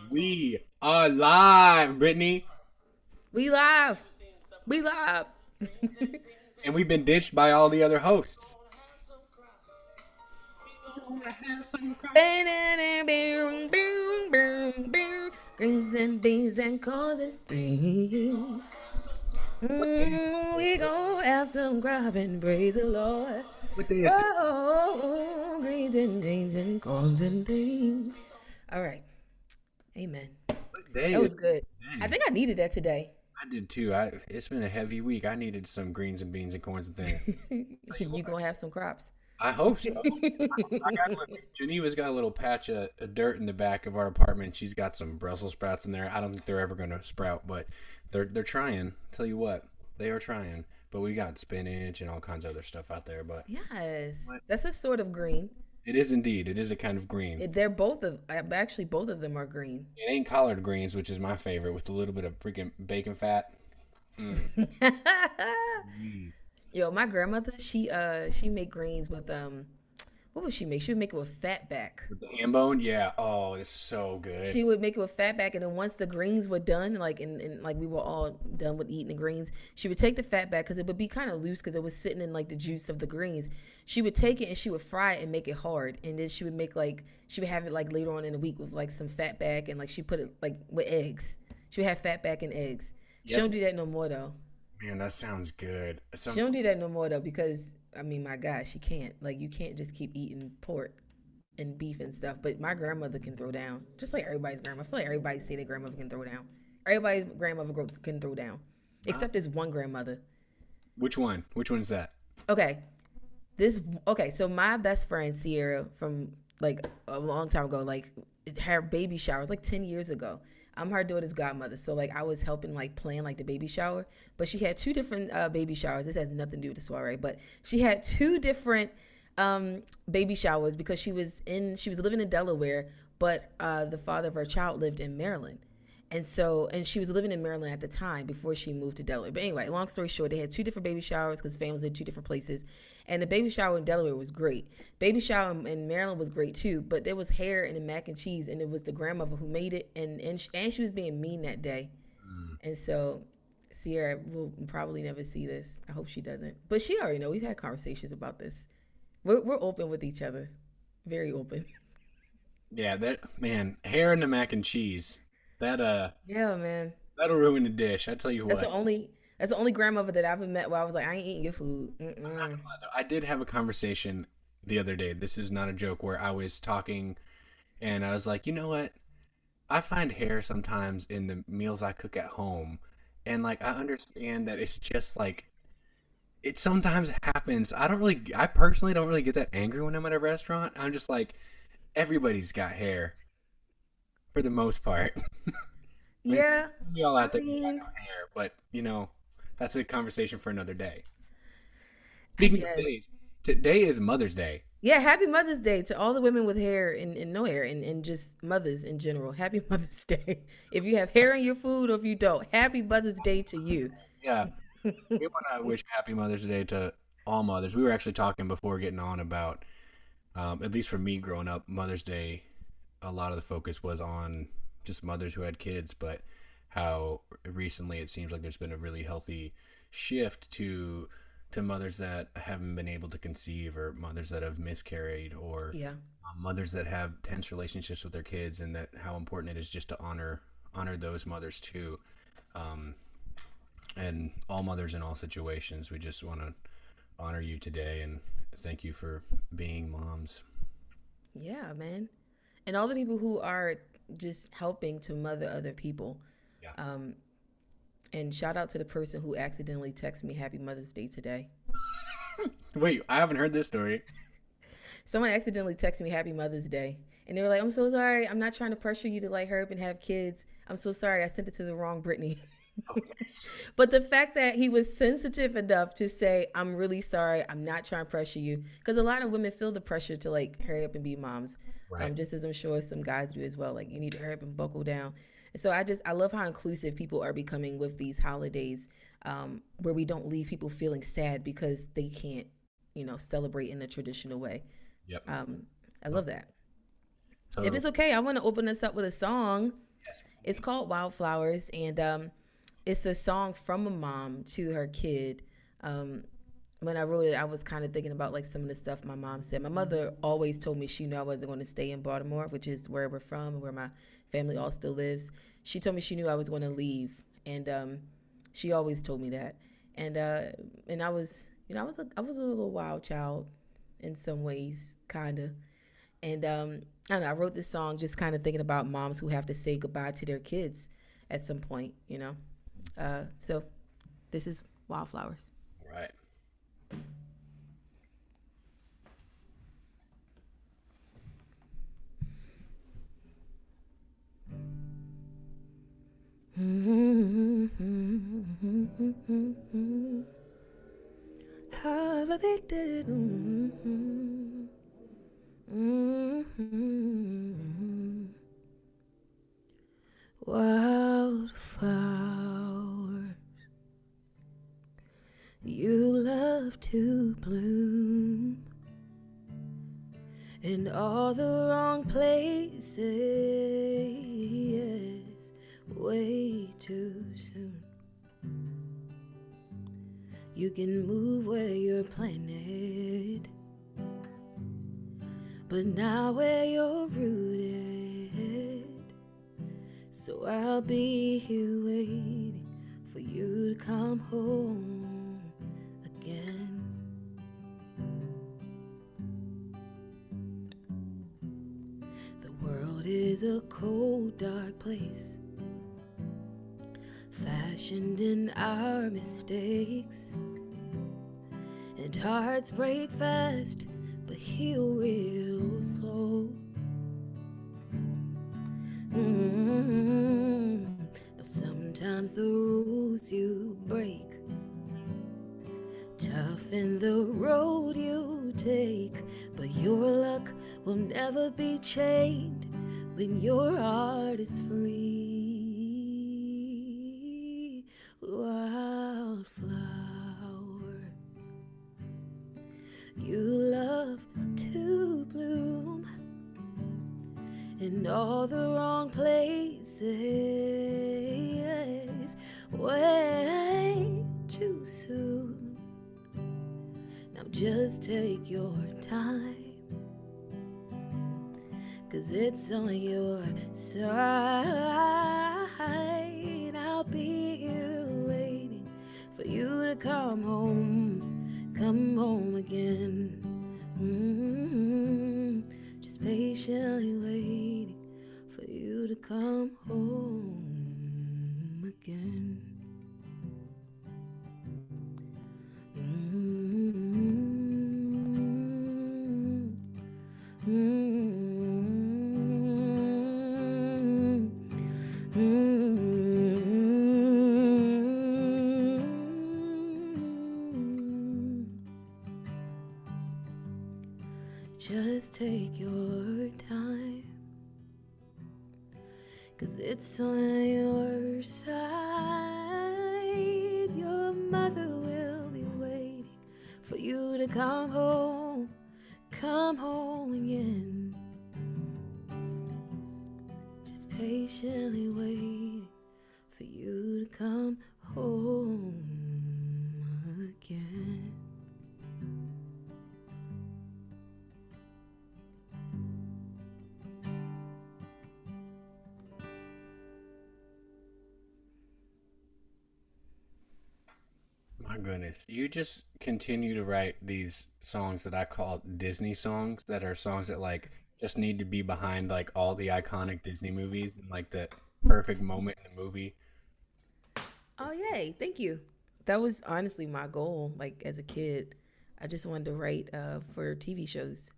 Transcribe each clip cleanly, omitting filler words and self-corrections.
We are live, Brittany, We live. We live. and we've been ditched by all the other hosts. Greens and beans and corns and things. What day? We gonna have some grub and praise the Lord. What day is today? Oh, greens and beans and corns and things. All right. Amen. What day That is was good. I today? think I needed that today. I did too. It's been a heavy week. I needed some greens and beans and corns and things. Tell you You what, gonna have some crops. I hope so. I got Geneva's got a little patch of dirt in the back of our apartment. She's got some Brussels sprouts in there. I don't think they're ever going to sprout, but they're trying. Tell you what, they are trying. But we got spinach and all kinds of other stuff out there. But Yes, what? that's a sort of green. It is indeed. It is a kind of green. They're both of actually both of them are green. It ain't collard greens, which is my favorite, with a little bit of freaking bacon fat. Mm. Jeez. Yo, my grandmother, she make greens with what would she make? She would make it with fat back. With the ham bone, yeah. Oh, it's so good. She would make it with fat back, and then once the greens were done, like and like we were all done with eating the greens, she would take the fat back because it would be kind of loose because it was sitting in like the juice of the greens. She would take it and she would fry it and make it hard, and then she would make like she would have it like later on in the week with like some fat back and like she put it like with eggs. She would have fat back and eggs. She Yes, don't do that no more though. man, that sounds good. She don't do that no more though because I mean my God, she can't. Like you can't just keep eating pork and beef and stuff. But my grandmother can throw down, just like everybody's grandma. I feel like everybody say their grandmother can throw down. Everybody's grandmother can throw down, Uh, except this one grandmother. which one? Which one's that? Okay, this okay. So my best friend Sierra from like a long time ago, like her baby shower was like 10 years ago. I'm her daughter's godmother, so like I was helping like plan like the baby shower, but she had two different baby showers. This has nothing to do with the soiree, but she had two different baby showers because she was living in Delaware, but the father of her child lived in Maryland. And she was living in Maryland at the time before she moved to Delaware. But anyway, long story short, they had two different baby showers because families in two different places. And the baby shower in Delaware was great. Baby shower in Maryland was great too. But there was hair in the mac and cheese, and it was the grandmother who made it. And she was being mean that day. Mm. And so Sierra will probably never see this. I hope she doesn't. But she already know. We've had conversations about this. We're open with each other, very open. Yeah, that man, hair in the mac and cheese. That Yeah, man. that'll ruin the dish. I tell you That's what. the only that's the only grandmother that I've ever met where I was like, I ain't eating your food. I'm not Mm-mm. gonna lie though. I did have a conversation the other day. This is not a joke. Where I was talking, and I was like, you know what? I find hair sometimes in the meals I cook at home, and like I understand that it's just like it sometimes happens. I personally don't really get that angry when I'm at a restaurant. I'm just like, everybody's got hair for the most part. I mean, Yeah, we all I out there got mean, no hair, but that's a conversation for another day. I Speaking of guess. days, today is Mother's Day. Yeah, happy Mother's Day to all the women with hair and no hair and just mothers in general. Happy Mother's Day. If you have hair in your food or if you don't, happy Mother's Day to you. Yeah, we want to wish Happy Mother's Day to all mothers. We were actually talking before getting on about, at least for me growing up, Mother's Day. A lot of the focus was on just mothers who had kids, but how recently it seems like there's been a really healthy shift to mothers that haven't been able to conceive, or mothers that have miscarried, or Yeah. mothers that have tense relationships with their kids, and that how important it is just to honor those mothers too. Um, and all mothers in all situations. We just want to honor you today and thank you for being moms. Yeah, man. And all the people who are just helping to mother other people. Yeah. Um, and shout out to the person who accidentally texted me Happy Mother's Day today. Wait, I haven't heard this story. Someone accidentally texted me Happy Mother's Day. And they were like, I'm so sorry. I'm not trying to pressure you to like hurry up and have kids. I'm so sorry. I sent it to the wrong Brittany. Okay. But the fact that he was sensitive enough to say, I'm really sorry. I'm not trying to pressure you. Because a lot of women feel the pressure to like hurry up and be moms. Right. Just as I'm sure some guys do as well. Like you need to hurry up and buckle down. And so I love how inclusive people are becoming with these holidays, where we don't leave people feeling sad because they can't, celebrate in the traditional way. Yep. Um, I love that. If Totally. it's okay, I want to open us up with a song. Yes. It's called Wildflowers, and it's a song from a mom to her kid. Um, when I wrote it, I was kind of thinking about like some of the stuff my mom said. My mother always told me she knew I wasn't going to stay in Baltimore, which is where we're from and where my family all still lives. She told me she knew I was going to leave, and she always told me that. And and I was, I was a little wild child in some ways, kind of. And I don't know, I wrote this song just kind of thinking about moms who have to say goodbye to their kids at some point, you know. So this is Wildflowers. Right. Have addicted. Wildflower, you love to bloom in all the wrong places way too soon. You can move where you're planted, but not where you're rooted. So I'll be here waiting for you to come home again. The world is a cold, dark place, fashioned in our mistakes, and hearts break fast but heal real slow. Now sometimes the rules you break toughen the road you take, but your luck will never be chained when your heart is free. Wildflower, you love to bloom in all the wrong places way too soon. Now just take your time, 'cause it's on your side. I'll be here waiting for you to come home again. Just patiently waiting for you to come home again. Just take your time, 'cause it's on your side. Your mother will be waiting for you to come home again. Just patiently waiting for you to come home again. My goodness. You just continue to write these songs that I call Disney songs that are songs that like just need to be behind like all the iconic Disney movies and like the perfect moment in the movie. Oh, It's, yay. Thank you. That was honestly my goal. Like, as a kid, I just wanted to write for TV shows.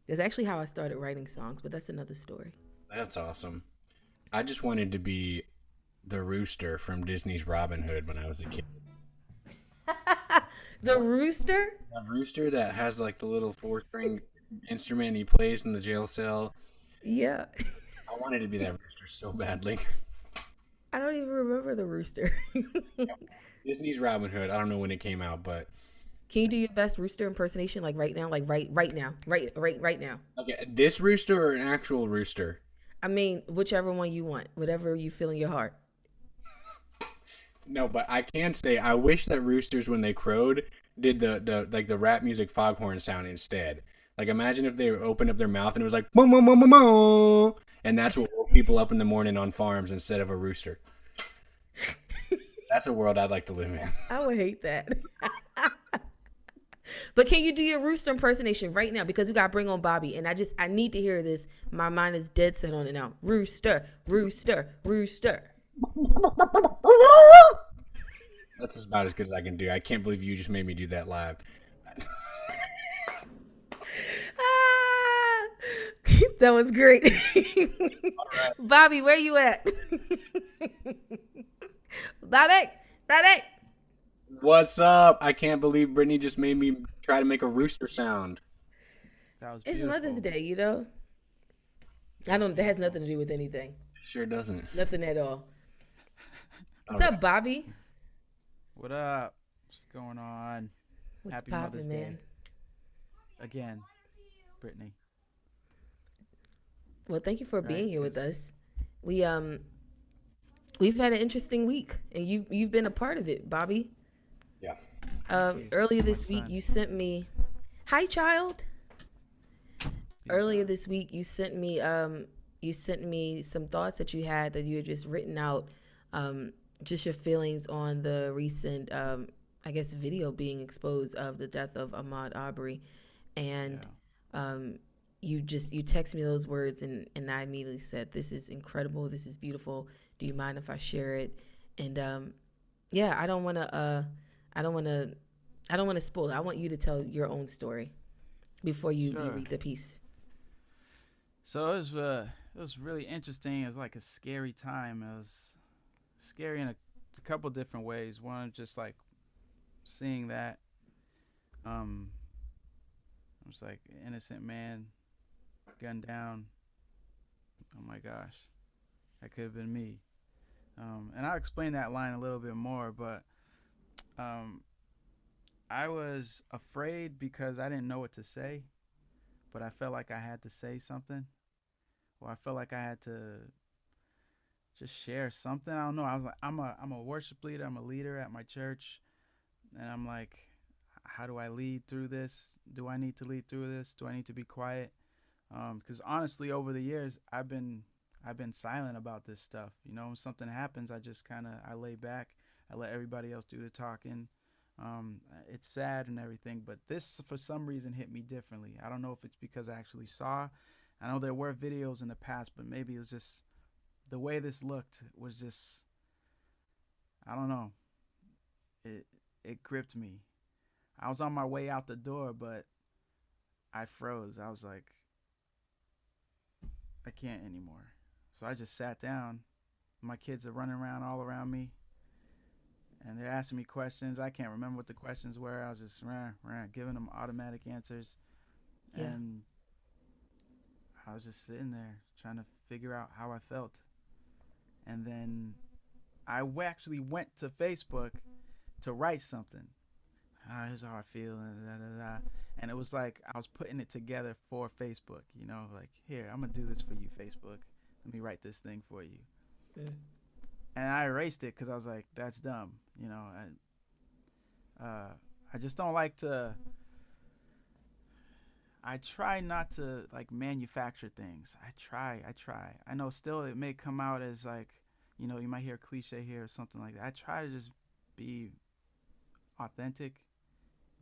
That's actually how I started writing songs, but that's another story. that's awesome. I just wanted to be the Rooster from Disney's Robin Hood when I was a kid. The Rooster? That Rooster that has like the little four-string instrument he plays in the jail cell. Yeah. I wanted to be that Rooster so badly. I don't even remember the Rooster. Disney's Robin Hood. I don't know when it came out, but Can you do your best rooster impersonation like right now? Like right now. Right now. Okay, this rooster or an actual rooster? I mean, whichever one you want. Whatever you feel in your heart. No, but I can say I wish that roosters when they crowed did the like the rap music foghorn sound instead. Like imagine if they opened up their mouth and it was like moo moo moo moo moo, and that's what woke people up in the morning on farms instead of a rooster. That's a world I'd like to live in. I would hate that. But can you do your rooster impersonation right now? Because we got to bring on Bobby. And I need to hear this. My mind is dead set on it now. Rooster, rooster, rooster. That's about as good as I can do. I can't believe you just made me do that live. Ah, that was great. Right. Bobby, where you at? Bobby, Bobby. What's up? I can't believe Brittany just made me try to make a rooster sound. That was It's beautiful. Mother's Day, you know? I don't, that has nothing to do with anything. Sure doesn't. Nothing at all. What's All up, Bobby? What up? What's going on? What's Happy Mother's poppin', Day. man? Again, Brittany. Well, thank you for Right? being here with 'Cause- us. We've had an interesting week, and you've been a part of it, Bobby. Yeah. you. Earlier It's my this week, son. you sent me, hi, child. Earlier Yeah. this week, you sent me some thoughts that you had that you had just written out, just your feelings on the recent, I guess, video being exposed of the death of Ahmaud Arbery, and you text me those words, and I immediately said, "This is incredible. This is beautiful. Do you mind if I share it?" And yeah, I don't want to spoil it. I want you to tell your own story before you Sure. read the piece. So it was really interesting. It was like a scary time. It was scary in a couple different ways. One, just like seeing that, it was like an innocent man gunned down. Oh my gosh, that could have been me. And I'll explain that line a little bit more, but I was afraid because I didn't know what to say, but I felt like I had to say something, or I felt like I had to just share something. I don't know. I was like, I'm a worship leader. I'm a leader at my church, and I'm like, how do I lead through this? Do I need to lead through this? Do I need to be quiet? Because honestly, over the years, I've been silent about this stuff. You know, when something happens, I just kind of I lay back. I let everybody else do the talking. It's sad and everything, but this for some reason hit me differently. I don't know if it's because I actually saw. I know there were videos in the past, but maybe it was just the way this looked was just, I don't know. It gripped me. I was on my way out the door, but I froze. I was like, I can't anymore. So I just sat down. My kids are running around all around me, and they're asking me questions. I can't remember what the questions were. I was just giving them automatic answers. Yeah. And I was just sitting there trying to figure out how I felt. And then I actually went to Facebook to write something. Here's how I feel, and it was like I was putting it together for Facebook. You know, like, here, I'm gonna do this for you, Facebook. Let me write this thing for you. Mm. And I erased it because I was like, that's dumb. You know, I just don't like to. I try not to like manufacture things. I try. I know still it may come out as like, you know, you might hear a cliche here or something like that. I try to just be authentic.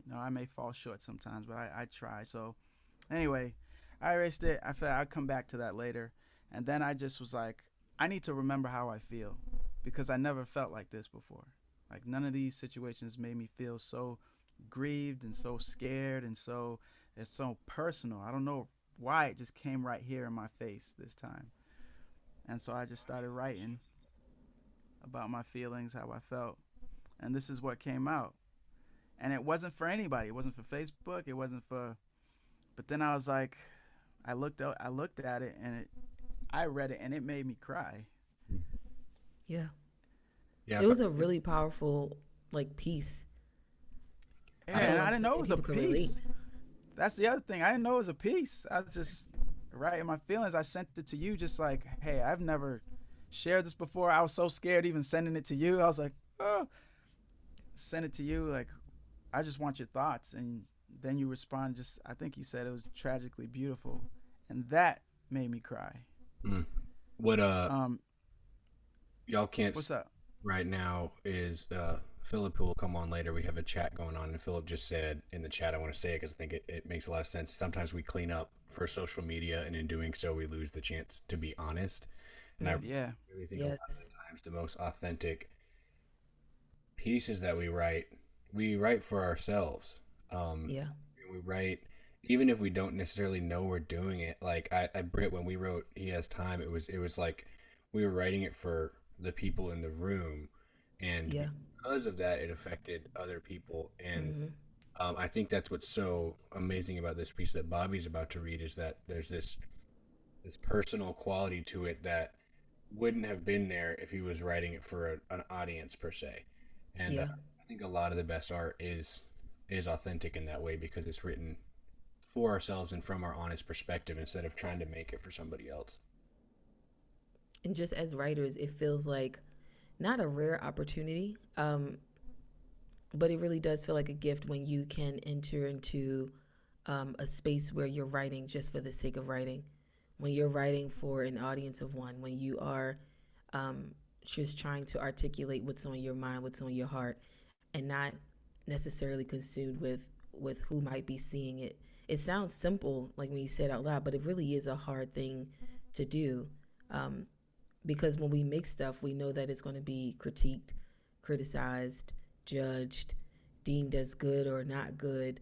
You know, I may fall short sometimes, but I try. So anyway, I erased it. I felt I'd come back to that later. And then I just was like, I need to remember how I feel because I never felt like this before. Like none of these situations made me feel so grieved and so scared and so it's so personal. I don't know why it just came right here in my face this time. And so I just started writing about my feelings, how I felt. And this is what came out. And it wasn't for anybody. It wasn't for Facebook. It wasn't for. But then I was like, I looked at it, and I read it, and it made me cry. Yeah. Yeah. It was a really powerful like piece. Yeah, I So and I'm I didn't know it saying was a people can relate. piece. That's the other thing. I didn't know it was a piece. I was just writing my feelings. I sent it to you just like, hey, I've never shared this before. I was so scared even sending it to you. I was like, oh, send it to you. Like, I just want your thoughts. And then you respond just, I think you said it was tragically beautiful. And that made me cry. mm. What Um, y'all can't what's up? right now is Phillip, who will come on later. We have a chat going on, and Phillip just said in the chat, I want to say it because I think it makes a lot of sense. Sometimes we clean up for social media, and in doing so, we lose the chance to be honest. And I Mm, Yeah. really think a lot of yes. the times the most authentic pieces that we write for ourselves. Um, Yeah. we write, even if we don't necessarily know we're doing it. Like I Brit, when we wrote "He Has Time," it was like we were writing it for the people in the room, and Yeah. because of that, it affected other people. And Hmm. I think that's what's so amazing about this piece that Bobby's about to read is that there's this personal quality to it that wouldn't have been there if he was writing it for an audience per se. And Yeah. I think a lot of the best art is authentic in that way because it's written for ourselves and from our honest perspective instead of trying to make it for somebody else. And just as writers, it feels like not a rare opportunity, but it really does feel like a gift when you can enter into a space where you're writing just for the sake of writing. When you're writing for an audience of one, when you are um, just trying to articulate what's on your mind, what's on your heart, and not necessarily consumed with who might be seeing it. It sounds simple, like when you say it out loud, but it really is a hard thing to do. Um, because when we make stuff, we know that it's going to be critiqued, criticized, judged, deemed as good or not good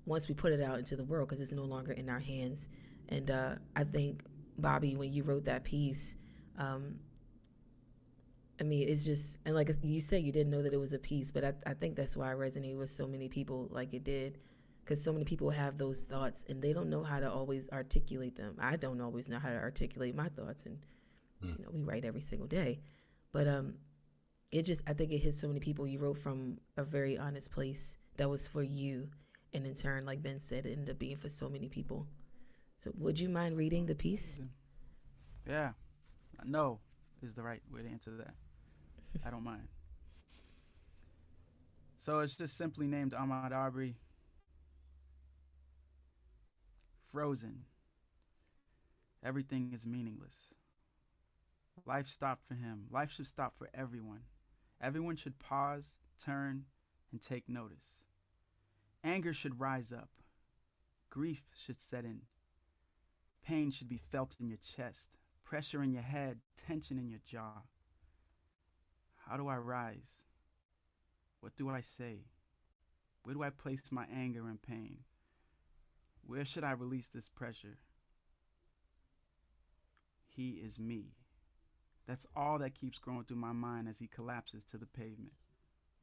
once we put it out into the world because it's no longer in our hands. And I think, Bobby, when you wrote that piece, um, I mean, it's just, and like you said, you didn't know that it was a piece, but I think that's why it resonated with so many people like it did. Because so many people have those thoughts and they don't know how to always articulate them. I don't always know how to articulate my thoughts. And Mm. we write every single day, but it just, I think it hit so many people. You wrote from a very honest place that was for you, and in turn, like Ben said, it ended up being for so many people. So would you mind reading the piece? Amazing. Yeah. No is the right way to answer that. I don't mind. So it's just simply named Ahmad Aubrey. Frozen. Everything is meaningless. Life stopped for him. Life should stop for everyone. Everyone should pause, turn, and take notice. Anger should rise up. Grief should set in. Pain should be felt in your chest, pressure in your head, tension in your jaw. How do I rise? What do I say? Where do I place my anger and pain? Where should I release this pressure? He is me. That's all that keeps growing through my mind as he collapses to the pavement.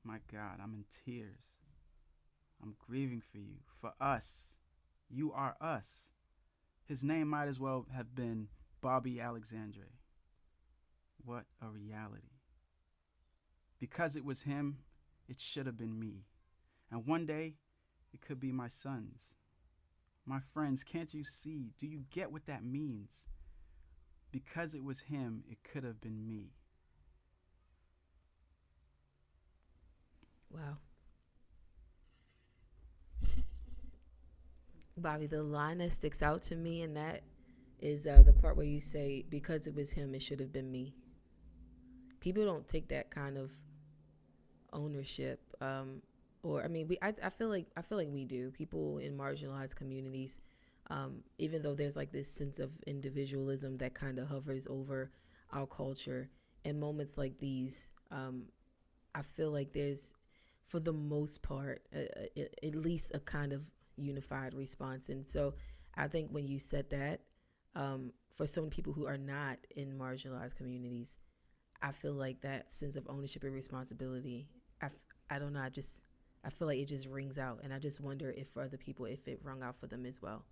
My God, I'm in tears. I'm grieving for you, for us. You are us. His name might as well have been Bobby Alexandre. What a reality. Because it was him, it should have been me. And one day, it could be my sons. My friends, can't you see? Do you get what that means? Because it was him, it could have been me. Wow. Bobby, the line that sticks out to me in that is the part where you say, because it was him, it should have been me. People don't take that kind of ownership. Or I mean, I feel like we do. People in marginalized communities, even though there's like this sense of individualism that kind of hovers over our culture, in moments like these, I feel like there's, for the most part, at least a kind of unified response. And so, I think when you said that, for so many people who are not in marginalized communities, I feel like that sense of ownership and responsibility. I, I don't know. I feel like it just rings out, and I just wonder if for other people, if it rung out for them as well.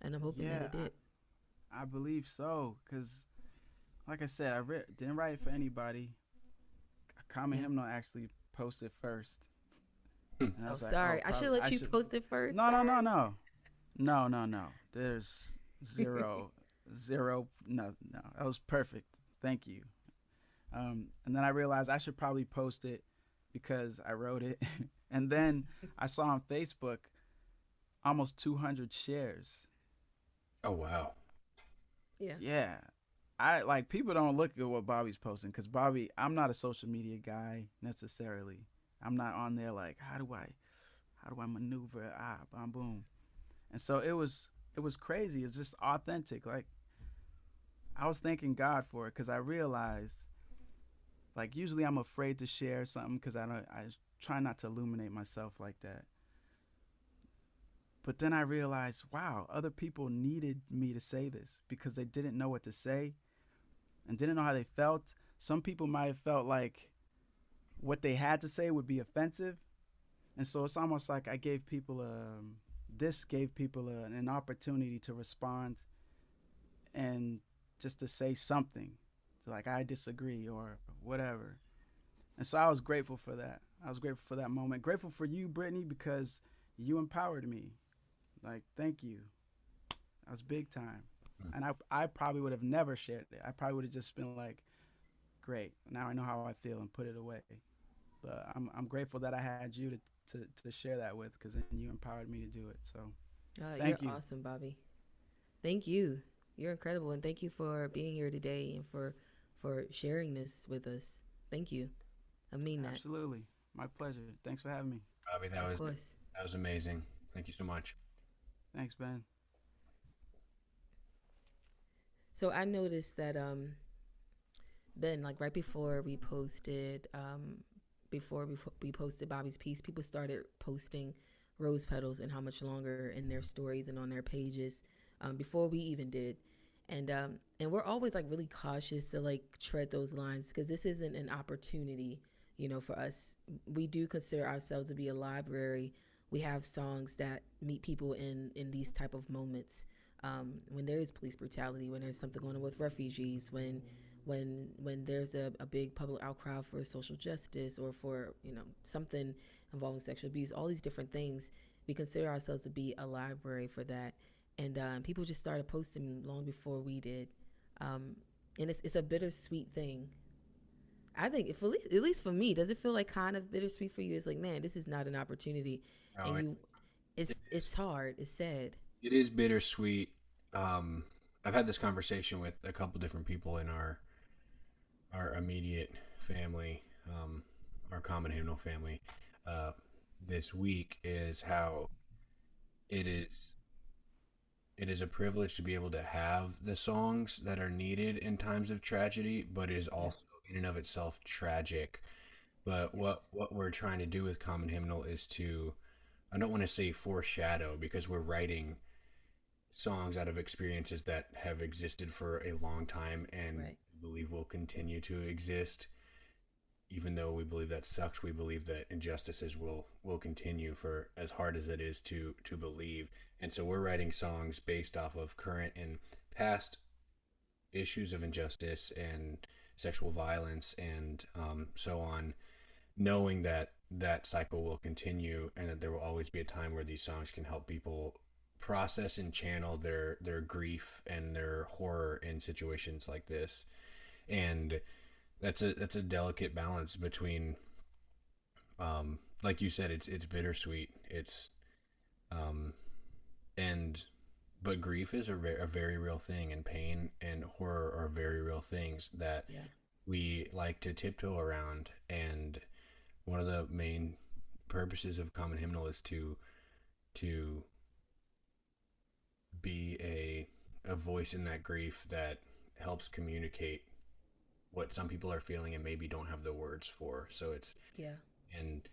And I'm hoping that Yeah, it did. I believe so. Because, like I said, didn't write it for anybody. Common Yeah. Hymnal actually posted first. Hmm. And I Oh, was like, oh, sorry. I should probably I let you should. post it first. No, no, no, Sorry. no, no, no, no. There's zero, zero. No, no. That was perfect. Thank you. And then I realized I should probably post it because I wrote it. And then I saw on Facebook almost 200 shares. Oh wow. Yeah. Yeah. I like people don't look at what Bobby's posting because Bobby, I'm not a social media guy necessarily. I'm not on there like how do I maneuver boom boom. And so it was crazy. It's just authentic. Like I was thanking God for it because I realized like usually I'm afraid to share something because I try not to illuminate myself like that. But then I realized, wow, other people needed me to say this because they didn't know what to say and didn't know how they felt. Some people might have felt like what they had to say would be offensive, and so it's almost like I gave people this gave people an opportunity to respond and just to say something, like I disagree or whatever. And so I was grateful for that. I was grateful for that moment. Grateful for you, Brittany, because you empowered me. Like, thank you. That was big time. And I probably would have never shared it. I probably would have just been like, great, now I know how I feel and put it away. But I'm grateful that I had you to share that with because then you empowered me to do it. So You're thank you. awesome, Bobby. Thank you. You're incredible, and thank you for being here today and for sharing this with us. Thank you. I mean that. Absolutely. My pleasure. Thanks for having me. Bobby, Of course. that was amazing. Thank you so much. Thanks, Ben. So I noticed that Ben, like right before we posted Bobby's piece, people started posting rose petals and how much longer in their stories and on their pages before we even did. And we're always like really cautious to like tread those lines because this isn't an opportunity, for us. We do consider ourselves to be a library. We have songs that meet people in these type of moments, when there is police brutality, when there's something going on with refugees, when there's a big public outcry for social justice or for something involving sexual abuse, all these different things. We consider ourselves to be a library for that, and people just started posting long before we did, and it's a bittersweet thing. I think if at least for me, does it feel like kind of bittersweet for you? It's like, man, this is not an opportunity, No, and it it's is. hard, it's sad. It is bittersweet. Um, I've had this conversation with a couple different people in our immediate family, our common hymnal family, uh, this week is how it is it is a privilege to be able to have the songs that are needed in times of tragedy, but it is Yeah. also in and of itself tragic. But Yes. what we're trying to do with common hymnal is to, I don't want to say foreshadow, because we're writing songs out of experiences that have existed for a long time and Right. believe will continue to exist. Even though we believe that sucks, we believe that injustices will continue for as hard as it is to believe. And so we're writing songs based off of current and past issues of injustice and sexual violence and so on, knowing that that cycle will continue and that there will always be a time where these songs can help people process and channel their grief and their horror in situations like this. And that's a delicate balance between, like you said, it's bittersweet. It's um and but grief is a very real thing, and pain and horror are very real things that Yeah. we like to tiptoe around. And one of the main purposes of common hymnal is to be a voice in that grief that helps communicate what some people are feeling and maybe don't have the words for. So it's Yeah. and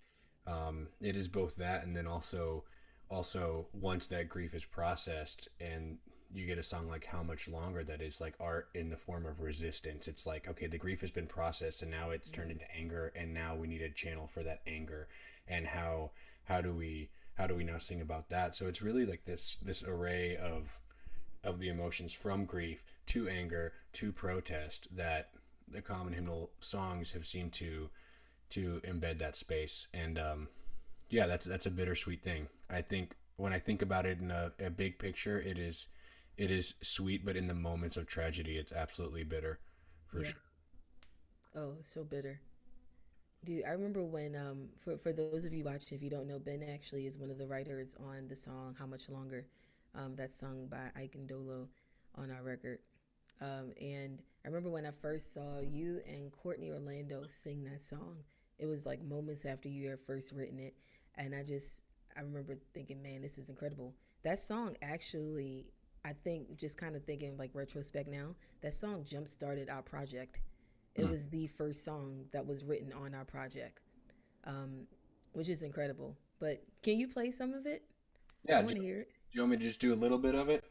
it is both that, and then also once that grief is processed and you get a song like How Much Longer that is like art in the form of resistance. It's like, okay, the grief has been processed and now it's turned Yeah. into anger, and now we need a channel for that anger. And how do we how do we now sing about that? So it's really like this array of the emotions, from grief to anger to protest, that the common hymnal songs have seemed to embed that space. And yeah, that's a bittersweet thing. I think when I think about it in a big picture, it is sweet, but in the moments of tragedy, it's absolutely bitter, for Yeah. sure. Oh, it's so bitter. Dude, I remember when for those of you watching, if you don't know, Ben actually is one of the writers on the song "How Much Longer," that's sung by Ike and Dolo on our record. And I remember when I first saw you and Courtney Orlando sing that song. It was like moments after you had first written it, and I remember thinking, man, this is incredible. That song actually, I think, just kind of thinking like retrospect now, that song jump started our project. It Mm. was the first song that was written on our project, um, which is incredible. But can you play some of it? I Yeah, want to hear it. do you want me to just do a little bit of it?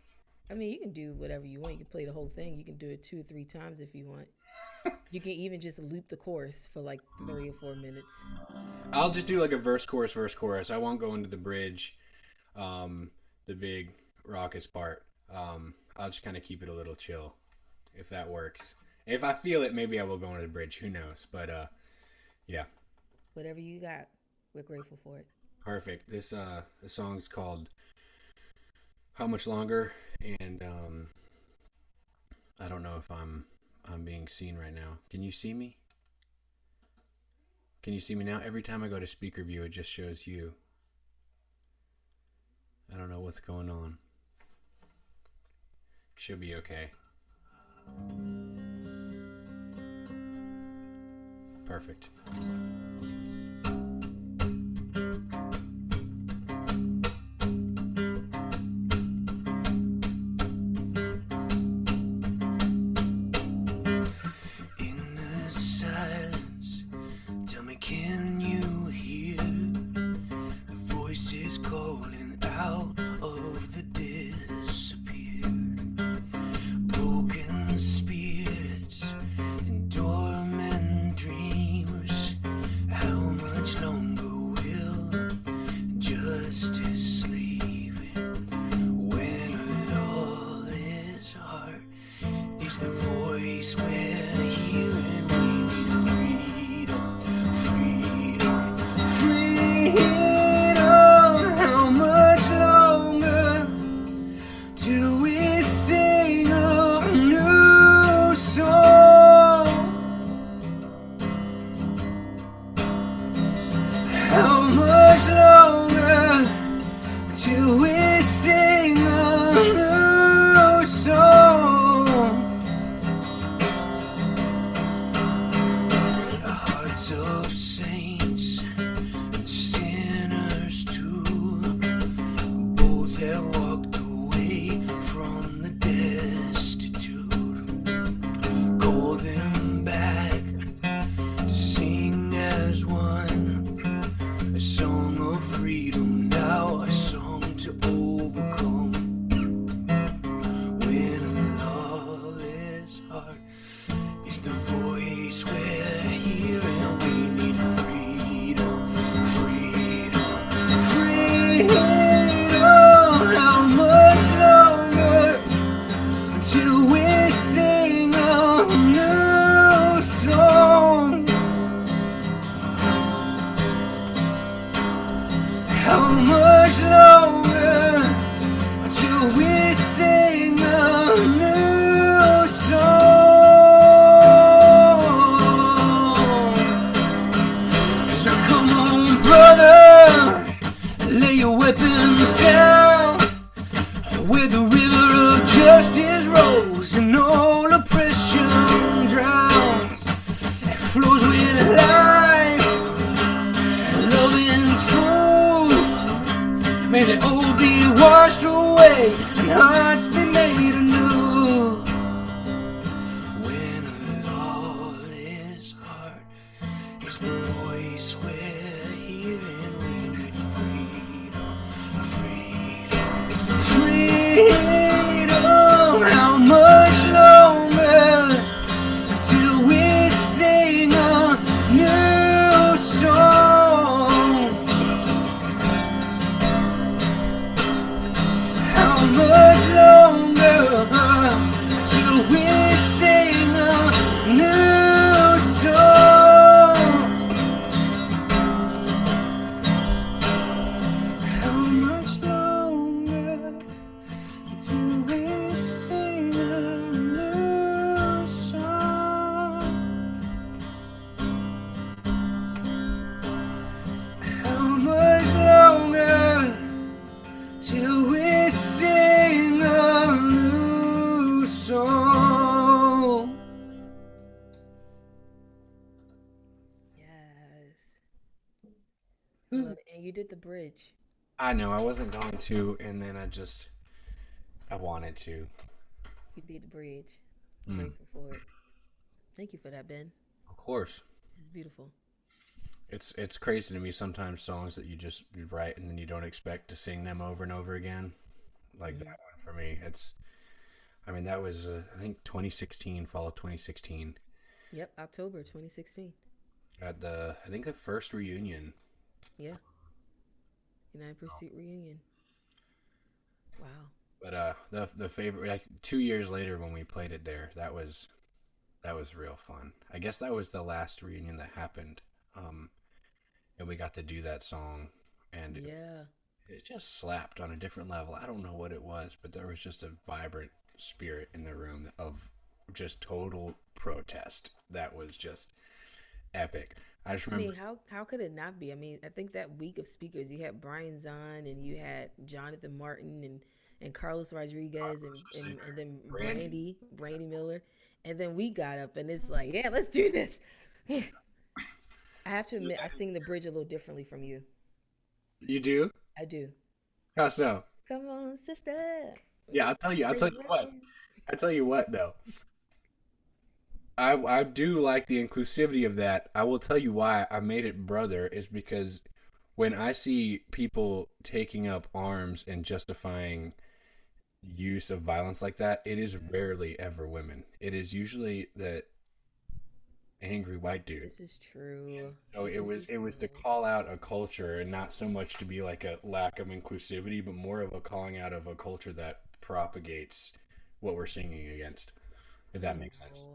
I mean, you can do whatever you want. You can play the whole thing. You can do it 2 or 3 times if you want. You can even just loop the chorus for like 3 or 4 minutes. I'll just do like a verse, chorus, verse, chorus. I won't go into the bridge, the big raucous part. I'll just kind of keep it a little chill, if that works. If I feel it, maybe I will go into the bridge. Who knows? But yeah, Whatever you got, we're grateful for it. perfect. The song's called "How Much Longer," and I don't know if I'm being seen right now. Can you see me? Can you see me now? Every time I go to speaker view, it just shows you. I don't know what's going on. Should be okay. Perfect. In the silence, tell me, can you hear the voices calling out of the disappeared? Broken spirits and dormant dreams. How much longer will justice sleep? When all is hard, is the voice we're hearing. We need freedom, freedom, freedom. How much longer till we sing a new song? How much longer till we sing a new song? The hearts of saints and sinners too, both have walked away from the destitute. Call them back to sing as one, a song of freedom now, a song to overcome. When all is hard, is the voice we're hearing. We need freedom, freedom, freedom. How much longer till we sing a new song? How much longer till we sing a new song? So come on, brother, lay your weapons down, where the river of justice rolls and all oppression drowns. It flows with life, love and truth. May they all be washed away and hearts be made anew. When all is hard, is the voice we're hearing. We need freedom, freedom, freedom. How much longer And you did the bridge. I know I wasn't going to, and then I wanted to. You did the bridge. I'm Mm, grateful for it. Thank you for that, Ben. of course. It's beautiful. It's crazy to me sometimes songs that you write and then you don't expect to sing them over and over again. Like that one for me. I mean that was I think 2016, fall of 2016 Yep, October 2016. at I think the first reunion. Yeah, United Pursuit reunion. Wow. But the favorite like 2 years later when we played it there, that was real fun. I guess that was the last reunion that happened. And we got to do that song and Yeah. it just slapped on a different level. I don't know what it was, but there was just a vibrant spirit in the room of just total protest. That was just epic. I just I mean, remember how could it not be? I mean, I think that week of speakers, you had Brian Zahn and you had Jonathan Martin and Carlos Rodriguez and then Brandy. Brandy Miller. And then we got up and it's like, yeah, let's do this. I have to admit, I sing the bridge a little differently from you. You do? I do. How so? Come on, sister. Yeah, I'll tell you. I'll tell you what. I tell you what though. I do like the inclusivity of that. I will tell you why I made it brother is because when I see people taking up arms and justifying use of violence like that, it is rarely ever women. It is usually the angry white dude. This is true. So This it was to call out a culture and not so much to be like a lack of inclusivity, but more of a calling out of a culture that propagates what we're singing against. If that makes sense.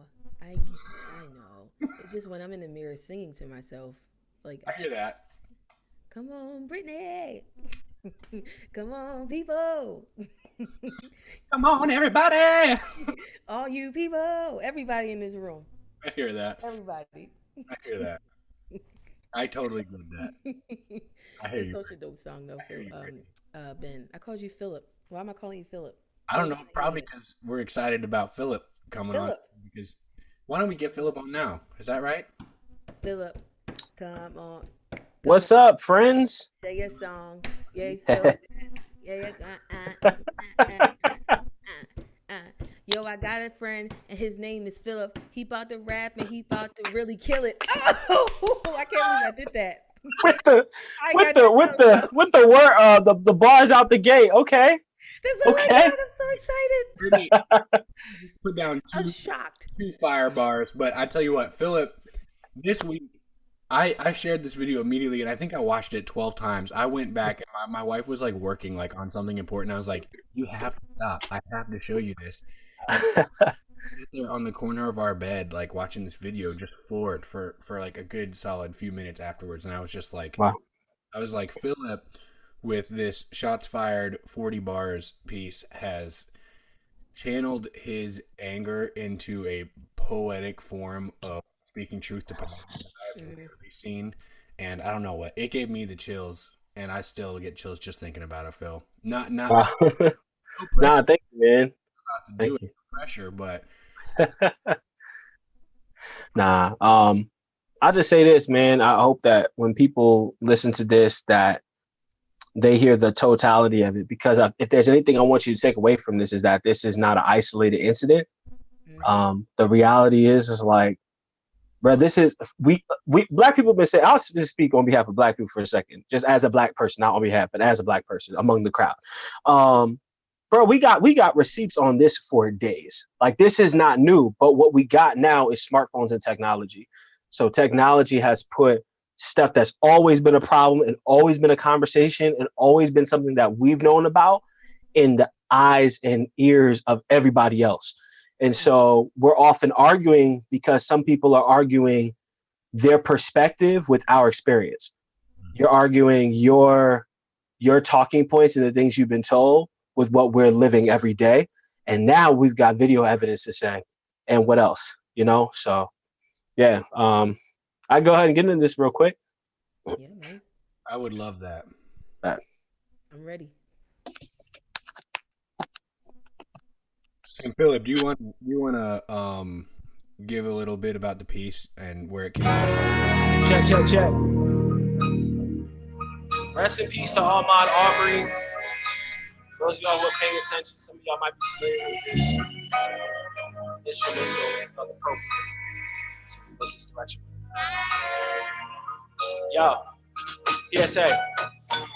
I know. It's just when I'm in the mirror singing to myself, like, I hear that. come on, Brittany. Come on, people. Come on, everybody. All you people. Everybody in this room. I hear that. Everybody. I hear that. I totally get that. I hear It's you. such a dope song, though, hear you, Ben. I called you Phillip. Why am I calling you Phillip? I don't know. Probably because we're excited about Phillip coming on. Phillip. Because why don't we get Phillip on now? Is that right? Phillip, come on. What's up, friends? Say your song. Yeah, Phillip. Yeah. Yo, I got a friend, and his name is Phillip. He about to rap, and he about to really kill it. Oh, I can't believe I did that. With the word the bars out the gate. Okay. That's all I got. I'm so excited. Really put down I'm shocked. 2 fire bars, but I tell you what, Phillip, this week I shared this video immediately, and I think I watched it 12 times. I went back, and my wife was like working like on something important. I was like, "You have to stop. I have to show you this." I sit there on the corner of our bed, like watching this video, just floored for like a good solid few minutes afterwards, and I was just like, Wow. I was like, Phillip, with this shots fired 40 bars piece, has channeled his anger into a poetic form of speaking truth to power that I've rarely seen. And I don't know what, it gave me the chills, and I still get chills just thinking about it, Phil. Not Wow. no pressure Nah, thank you, man. about to do Thank it, you. no pressure, but Nah. I'll just say this, man. I hope that when people listen to this, that they hear the totality of it. Because if there's anything I want you to take away from this, is that this is not an isolated incident. The reality is like, bro, this is we black people have been saying. I'll just speak on behalf of black people for a second, just as a black person, not on behalf, but as a black person among the crowd. Bro, we got receipts on this for days. Like, this is not new, but what we got now is smartphones and technology. So technology has put stuff that's always been a problem and always been a conversation and always been something that we've known about in the eyes and ears of everybody else. And so we're often arguing because some people are arguing their perspective with our experience. You're arguing your talking points and the things you've been told with what we're living every day. And now we've got video evidence to say, and what else, So yeah, I go ahead and get into this real quick. Yeah, man. I would love that. I'm ready. And Phillip, do you want to give a little bit about the piece and where it came from? Check. Rest in peace to Ahmaud Arbery. Those of y'all who are paying attention, some of y'all might be familiar with this instrumental called Appropriate. So we look this direction. Yo, PSA.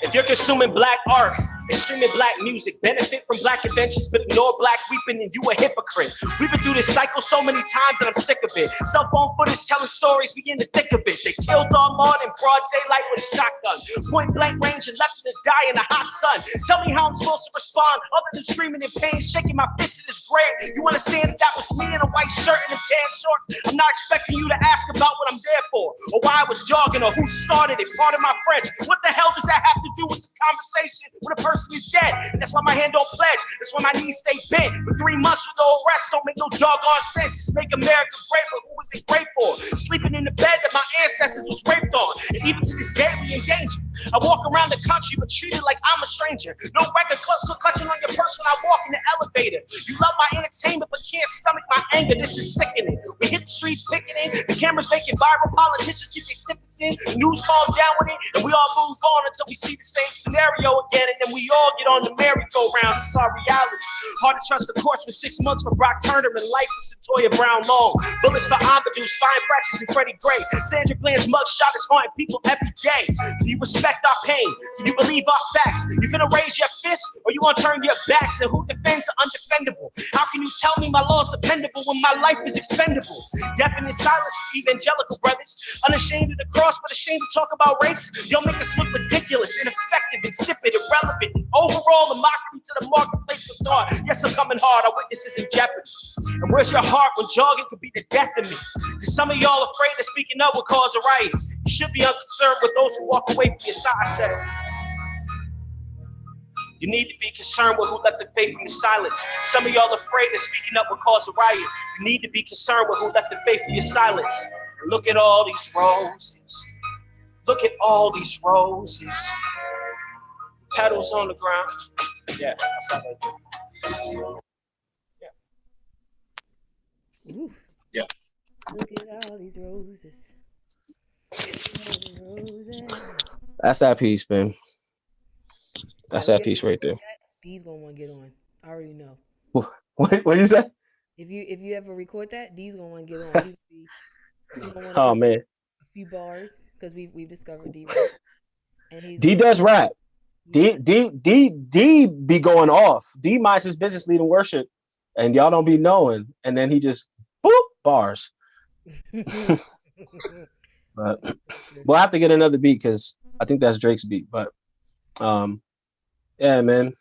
If you're consuming black art and streaming black music, benefit from black adventures, but ignore black weeping, and you a hypocrite. We've been through this cycle so many times that I'm sick of it. Cell phone footage telling stories, we in the thick of it. They killed Ahmaud in broad daylight with a shotgun. Point blank range and left him to die in the hot sun. Tell me how I'm supposed to respond other than screaming in pain, shaking my fist at his grave. You understand that was me in a white shirt and a tan shorts? I'm not expecting you to ask about what I'm there for, or why I was jogging, or who started it. Pardon my French. What the hell does that have to do with the conversation when a person is dead? And that's why my hand don't pledge. That's why my knees stay bent. For 3 months with no arrest don't make no doggone sense. It's make America great, but who was it great for? Sleeping in the bed that my ancestors was raped on. And even to this day we in danger. I walk around the country but treated like I'm a stranger. No record still clutching on your purse when I walk in the elevator. You love my entertainment but can't stomach my anger. This is sickening. We hit the streets picketing. The cameras making viral. Politicians get their snippets in. The news calms down with it. And we all move on until we see the same scenario again. And then we all get on the merry-go-round. It's our reality. Hard to trust the courts for 6 months for Brock Turner and life for Satoya Brown Long. Bullets for Amadou, spine fractures, and Freddie Gray. Sandra Bland's mugshot is haunting people every day. Do you respect our pain? Do you believe our facts? You finna raise your fist or you gonna turn your backs? And who defends the undefendable? How can you tell me my law's dependable when my life is expendable? Deafening silence for evangelical brothers. Unashamed of the cross but ashamed to talk about race. Y'all make us look ridiculous, ineffective, insipid, irrelevant. Overall, a mockery to the marketplace of thought. Yes, I'm coming hard. Our witnesses in jeopardy. And where's your heart when jogging could be the death of me? Because some of y'all afraid that speaking up will cause a riot. You should be unconcerned with those who walk away from your side. I said, you need to be concerned with who left the faith in the silence. Some of y'all afraid that speaking up will cause a riot. You need to be concerned with who left the faith in your silence. And look at all these roses. Look at all these roses. Petals on the ground. Yeah, that's how they do. Yeah. Ooh. Yeah. Look at all these roses. That's that piece, man. That's that piece right there. D's gonna want to get on. I already know. What did you say? If you ever record that, D's gonna want to get on. He's gonna want to Oh man, a few bars because we've discovered D. And D does rap. D be going off. D minds his business leading worship, and y'all don't be knowing. And then he just boop bars. But we'll have to get another beat because I think that's Drake's beat. But yeah, man.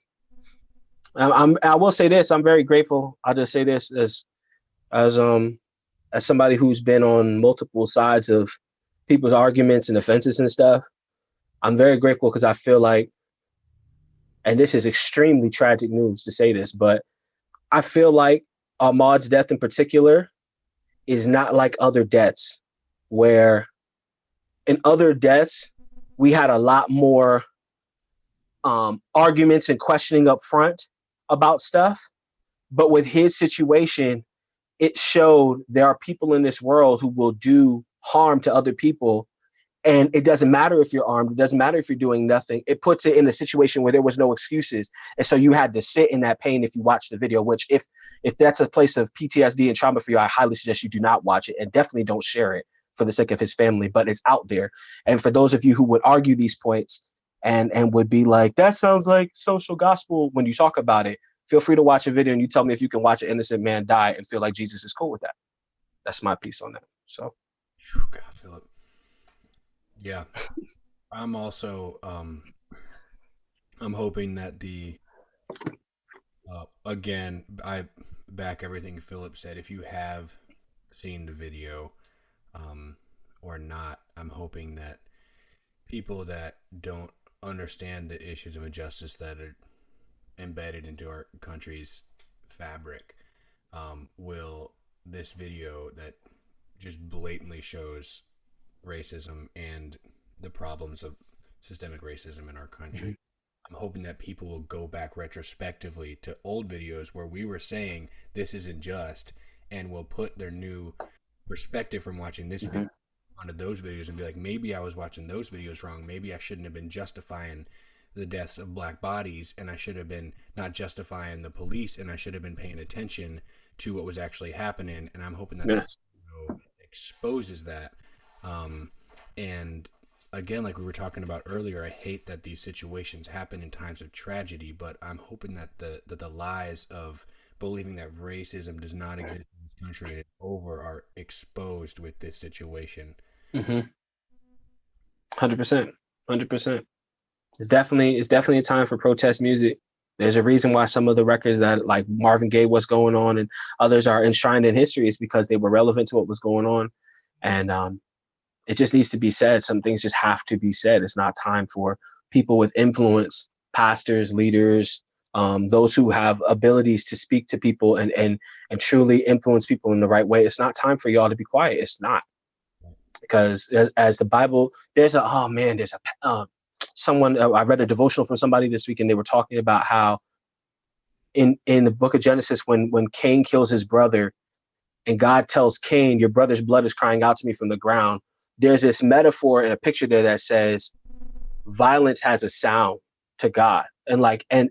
I will say this. I'm very grateful. I'll just say this as somebody who's been on multiple sides of people's arguments and offenses and stuff. I'm very grateful because I feel like, and this is extremely tragic news to say this, but I feel like Ahmaud's death in particular is not like other deaths, where in other deaths we had a lot more arguments and questioning up front about stuff. But with his situation, it showed there are people in this world who will do harm to other people. And it doesn't matter if you're armed. It doesn't matter if you're doing nothing. It puts it in a situation where there was no excuses. And so you had to sit in that pain if you watch the video, which if that's a place of PTSD and trauma for you, I highly suggest you do not watch it and definitely don't share it for the sake of his family, but it's out there. And for those of you who would argue these points and would be like, that sounds like social gospel when you talk about it, feel free to watch a video and you tell me if you can watch an innocent man die and feel like Jesus is cool with that. That's my piece on that. So. God, Phillip. Yeah, I'm also I'm hoping that again, I back everything Phillip said. If you have seen the video or not, I'm hoping that people that don't understand the issues of injustice that are embedded into our country's fabric will, this video that just blatantly shows racism and the problems of systemic racism in our country. Mm-hmm. I'm hoping that people will go back retrospectively to old videos where we were saying this isn't just, and will put their new perspective from watching this video onto those videos and be like, maybe I was watching those videos wrong. Maybe I shouldn't have been justifying the deaths of black bodies, and I should have been not justifying the police, and I should have been paying attention to what was actually happening. And I'm hoping that this Yes. video exposes that. Um, and again, like we were talking about earlier, I hate that these situations happen in times of tragedy, but I'm hoping that the lies of believing that racism does not exist in this country and over are exposed with this situation. 100%. 100%. It's definitely a time for protest music. There's a reason why some of the records that like Marvin Gaye, what's going on, and others are enshrined in history is because they were relevant to what was going on. And it just needs to be said. Some things just have to be said. It's not time for people with influence, pastors, leaders, those who have abilities to speak to people and truly influence people in the right way. It's not time for y'all to be quiet. It's not, because as the Bible, there's a oh man, there's a someone I read a devotional from somebody this week, and they were talking about how in the book of Genesis, when Cain kills his brother, and God tells Cain, "Your brother's blood is crying out to me from the ground." There's this metaphor and a picture there that says violence has a sound to God, and like and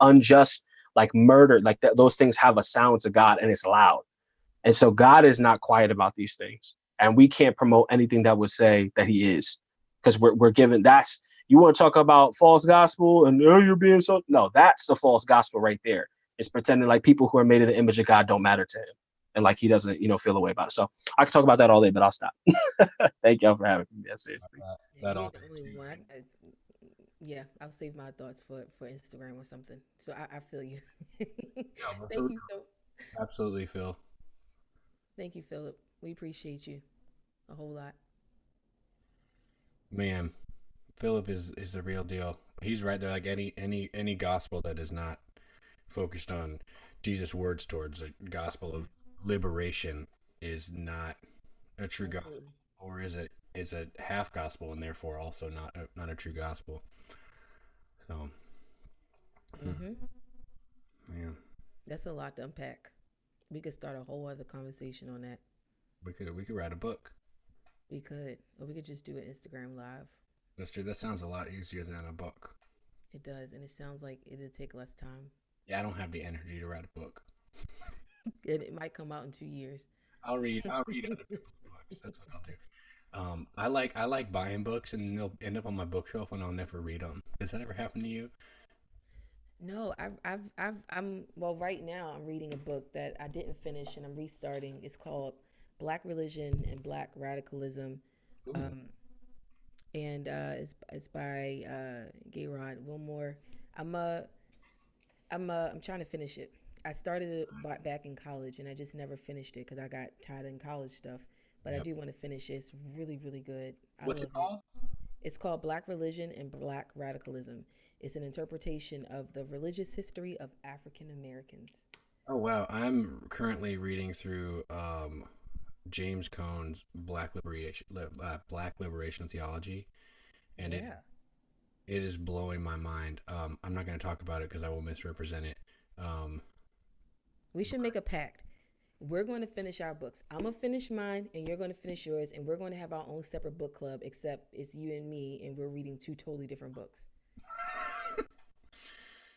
unjust like murder, like those things have a sound to God, and it's loud. And so God is not quiet about these things, and we can't promote anything that would say that He is, because we're given that's you want to talk about false gospel and oh you're being so no, that's the false gospel right there. It's pretending like people who are made in the image of God don't matter to Him, and like He doesn't feel a way about it. So I could talk about that all day, but I'll stop. Thank y'all for having me. Yeah, seriously. Yeah, That you all ain't the day only too. one. Yeah, I'll save my thoughts for Instagram or something. So I feel you. No, but Thank you so. absolutely, Phil. Thank you, Philip. We appreciate you a whole lot. Man, Philip is the real deal. He's right there. Like any gospel that is not focused on Jesus' words towards a gospel of liberation is not a true gospel, Absolutely. or is a half gospel and therefore also not a true gospel. So, Mm-hmm. man, That's a lot to unpack. We could start a whole other conversation on that. we could write a book. We could, or we could just do an Instagram live. That's true. That sounds a lot easier than a book. It does, and it sounds like it'll take less time. Yeah, I don't have the energy to write a book. And it might come out in 2 years. I'll read other people's books. That's what I'll do. I like buying books and they'll end up on my bookshelf and I'll never read them. Does that ever happen to you? No, I'm well. Right now, I'm reading a book that I didn't finish, and I'm restarting. It's called Black Religion and Black Radicalism, Ooh. um, and it's by Gayrod Wilmore. I'm uh I'm trying to finish it. I started it back in college, and I just never finished it because I got tired in college stuff. But I Yep. do want to finish it. It's really, really good. I What's it love it. called? It's called Black Religion and Black Radicalism. It's an interpretation of the religious history of African Americans. Oh wow, I'm currently reading through James Cone's Black Liberation Theology, and it Yeah. it is blowing my mind. I'm not going to talk about it because I will misrepresent it. Um, We should make a pact. We're going to finish our books. I'm going to finish mine, and you're going to finish yours, and we're going to have our own separate book club, except it's you and me, and we're reading two totally different books.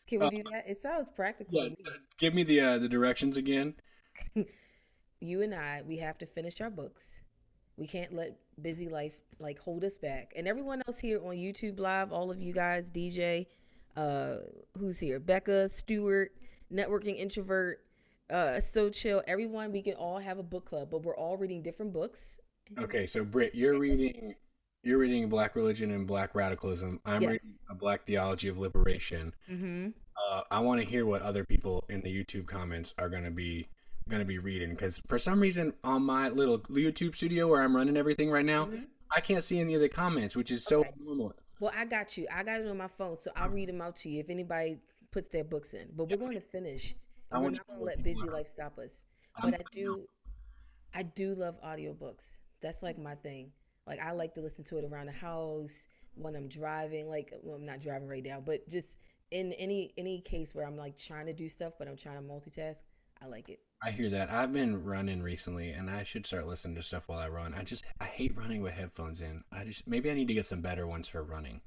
Can we uh, do that? It sounds practical yeah, to me. give me the directions again. You and I, we have to finish our books. We can't let busy life like hold us back. And everyone else here on YouTube Live, all of you guys, DJ, uh, who's here? Becca, Stewart, networking introvert, so chill. Everyone, we can all have a book club, but we're all reading different books. Okay, so Britt, you're reading Black Religion and Black Radicalism. I'm reading Yes. a Black Theology of Liberation. Mm-hmm. I want to hear what other people in the YouTube comments are gonna be reading because for some reason on my little YouTube studio where I'm running everything right now, Mm-hmm. I can't see any of the comments, which is so Okay. normal. Well, I got you. I got it on my phone, so I'll read them out to you if anybody puts their books in. But we're going to finish, I and we're want to not hear going to what let people busy are. life stop us. But I'm, I do love audiobooks. That's like my thing. Like I like to listen to it around the house when I'm driving. Like well, I'm not driving right now, but just in any case where I'm like trying to do stuff, but I'm trying to multitask. I like it. I hear that. I've been running recently, and I should start listening to stuff while I run. I hate running with headphones in. I just maybe I need to get some better ones for running.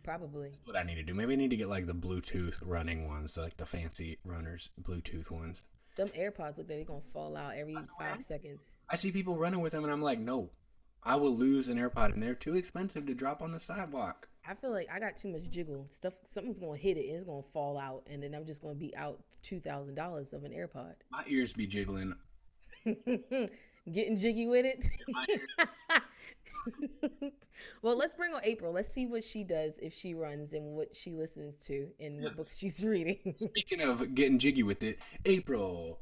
Probably. That's what I need to do. Maybe I need to get like the Bluetooth running ones, like the fancy runners Bluetooth ones. Them AirPods look like they're gonna fall out every That's why 5 seconds. I see people running with them, and I'm like, no, I will lose an AirPod, and they're too expensive to drop on the sidewalk. I feel like I got too much jiggle stuff. Something's gonna hit it and it's gonna fall out, and then I'm just gonna be out $2,000 of an AirPod. My ears be jiggling. Getting jiggy with it. My ears. Well, let's bring on April. Let's see what she does if she runs and what she listens to and what books Yes. she's reading. Speaking of getting jiggy with it, April.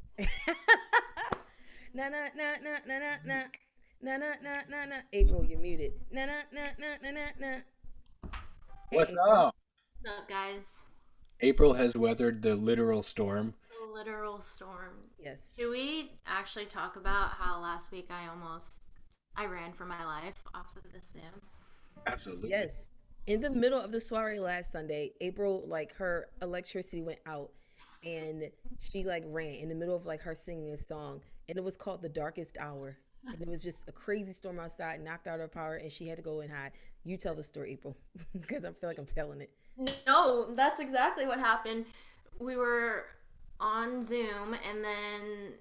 Na na na na na na na na na na na na. April, you're muted. Na na na na na na na. Hey, What's April. up? What's up, guys? April has weathered the literal storm. A literal storm. Yes. Should we actually talk about how last week I ran for my life off of the sim? Absolutely. Yes. In the middle of the soiree last Sunday, April, like, her electricity went out and she like ran in the middle of like her singing a song, and it was called The Darkest Hour. And it was just a crazy storm outside, knocked out her power, and she had to go and hide. You tell the story, April, because I feel like I'm telling it. No, that's exactly what happened. We were on Zoom, and then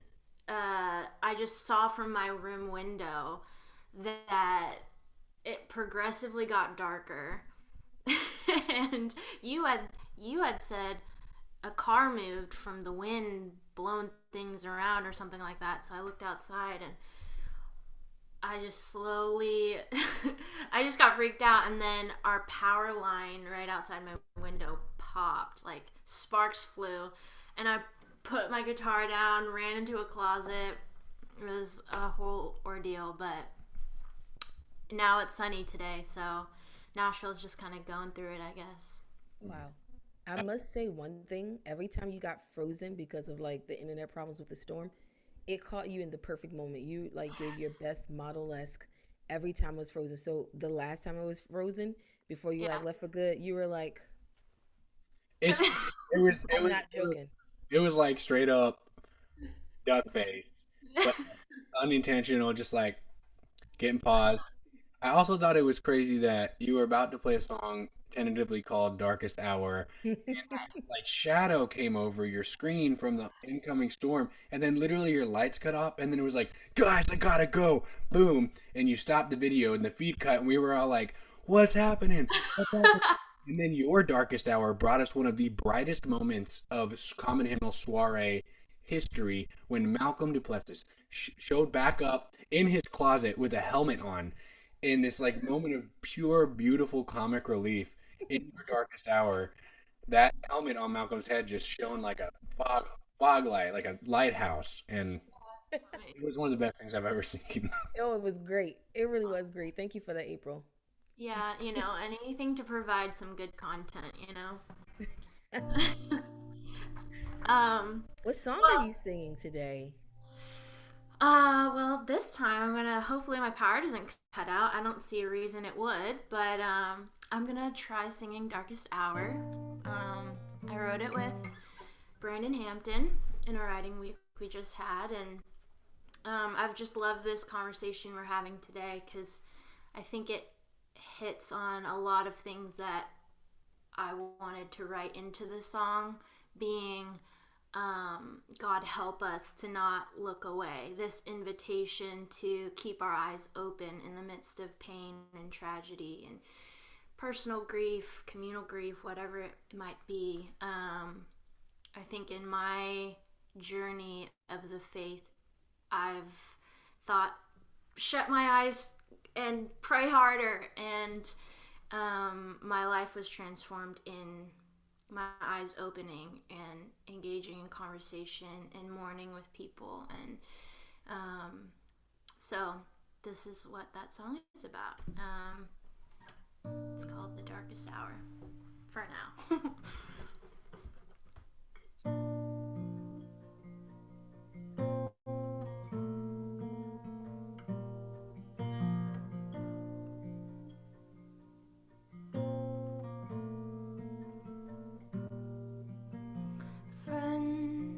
I just saw from my room window that it progressively got darker, and you had said a car moved from the wind, blowing things around or something like that. So I looked outside and I just slowly, I just got freaked out, and then our power line right outside my window popped, like sparks flew, and I put my guitar down, ran into a closet. It was a whole ordeal, but now it's sunny today, so Nashville's just kind of going through it, I guess. Wow. I must say one thing. Every time you got frozen because of like the internet problems with the storm, it caught you in the perfect moment. You like gave your best model-esque every time it was frozen. So the last time it was frozen, before you Yeah. like left for good, you were like, It's I'm not joking. it was like straight up duck face, but unintentional, just like getting paused. I also thought it was crazy that you were about to play a song tentatively called Darkest Hour, and like shadow came over your screen from the incoming storm, and then literally your lights cut off, and then it was like, guys, I gotta go, boom, and you stopped the video and the feed cut, and we were all like, what's happening? What's happening? And then your Darkest Hour brought us one of the brightest moments of Common Hymnal Soirée history when Malcolm Duplessis showed back up in his closet with a helmet on in this like moment of pure beautiful comic relief in your Darkest Hour. That helmet on Malcolm's head just shone like a fog light, like a lighthouse, and it was one of the best things I've ever seen. Oh, it was great. It really was great. Thank you for that, April. Yeah, anything to provide some good content, What song Well, are you singing today? well, this time I'm gonna. Hopefully, my power doesn't cut out. I don't see a reason it would, but I'm gonna try singing "Darkest Hour." I wrote it with Brandon Hampton in a writing week we just had, and I've just loved this conversation we're having today because I think it hits on a lot of things that I wanted to write into the song, being God help us to not look away. This invitation to keep our eyes open in the midst of pain and tragedy and personal grief, communal grief, whatever it might be. I think in my journey of the faith, I've thought, shut my eyes and pray harder, and my life was transformed in my eyes opening and engaging in conversation and mourning with people, and so this is what that song is about. It's called "The Darkest Hour" for now. Friend,